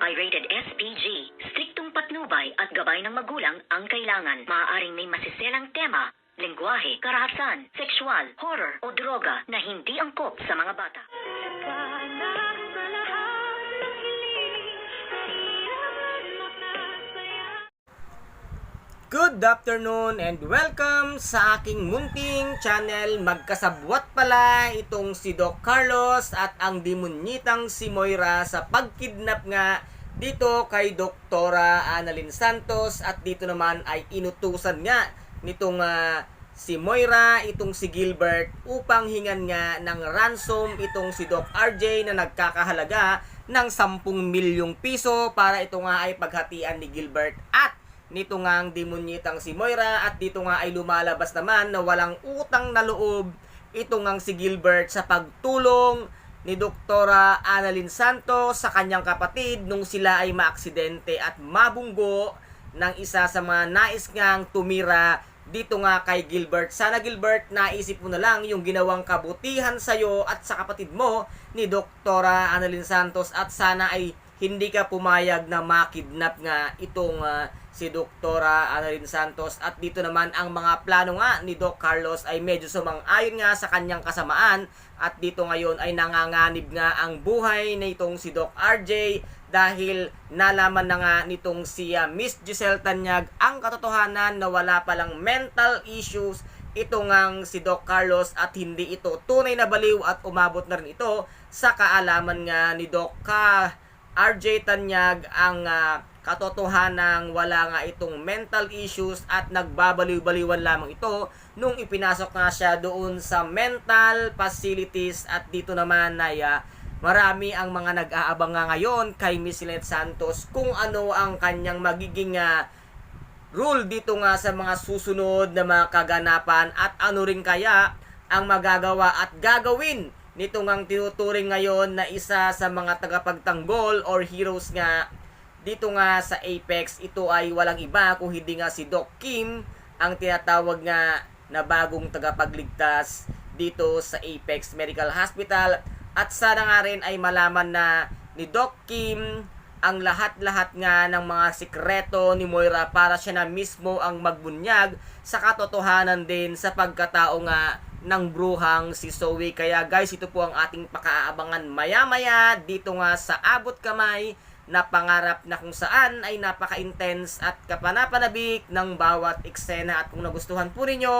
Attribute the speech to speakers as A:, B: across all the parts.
A: Pirated SPG. Striktong patnubay at gabay ng magulang ang kailangan. Maaaring may masiselang tema, lengguwahe, karahasan, sexual, horror o droga na hindi angkop sa mga bata.
B: Good afternoon and welcome sa aking munting channel. Magkasabwat pala itong si Doc Carlos at ang demonyitang si Moira sa pagkidnap nga dito kay Doktora Annalyn Santos, at dito naman ay inutusan nga nitong si Moira itong si Gilbert upang hingan nga ng ransom itong si Doc RJ na nagkakahalaga ng 10 milyong piso para ito nga ay paghatian ni Gilbert at nito nga ang demonyitang si Moira. At dito nga ay lumalabas naman na walang utang na loob ito nga si Gilbert sa pagtulong ni Doktora Annalyn Santos sa kanyang kapatid nung sila ay maaksidente at mabunggo ng isa sa mga nais ngang tumira dito nga kay Gilbert. Sana Gilbert, naisip mo na lang yung ginawang kabutihan sa'yo at sa kapatid mo ni Doktora Annalyn Santos, at sana ay hindi ka pumayag na makidnap nga itong si Doktora Annalyn Santos. At dito naman ang mga plano nga ni Doc Carlos ay medyo sumang-ayon nga sa kanyang kasamaan, at dito ngayon ay nanganganib nga ang buhay na itong si Doc RJ dahil nalaman na nga nitong si Miss Giselle Tanyag ang katotohanan na wala palang mental issues ito ngang si Doc Carlos at hindi ito tunay na baliw, at umabot na rin ito sa kaalaman nga ni Doc RJ Tanyag ang katotohanang wala nga itong mental issues at nagbabaliw-baliwan lamang ito nung ipinasok nga siya doon sa mental facilities. At dito naman ay marami ang mga nag-aabang nga ngayon kay Miss Lynette Santos kung ano ang kanyang magiging rule dito nga sa mga susunod na mga kaganapan, at ano rin kaya ang magagawa at gagawin nito ngang tinuturing ngayon na isa sa mga tagapagtanggol or heroes nga dito nga sa Apex. Ito ay walang iba kung hindi nga si Doc Kim, ang tinatawag nga na bagong tagapagligtas dito sa Apex Medical Hospital. At sana nga rin ay malaman na ni Doc Kim ang lahat-lahat nga ng mga sikreto ni Moira para siya na mismo ang magbunyag sa katotohanan din sa pagkatao nga ng bruhang si Zoe. Kaya guys, ito po ang ating pakaabangan maya-maya dito nga sa Abot Kamay na pangarap na kung saan ay napaka-intense at kapanapanabik ng bawat eksena. At kung nagustuhan po ninyo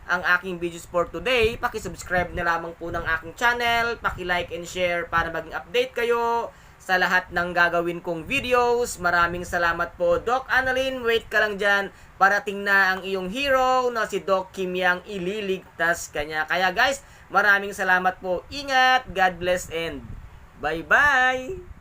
B: ang aking videos for today, paki-subscribe na lamang po ng aking channel, paki-like and share para maging update kayo sa lahat ng gagawin kong videos. Maraming salamat po, Doc Annalyn. Wait ka lang dyan, parating na ang iyong hero na si Doc Kim yang ililigtas kanya. Kaya guys, maraming salamat po. Ingat, God bless, and bye-bye!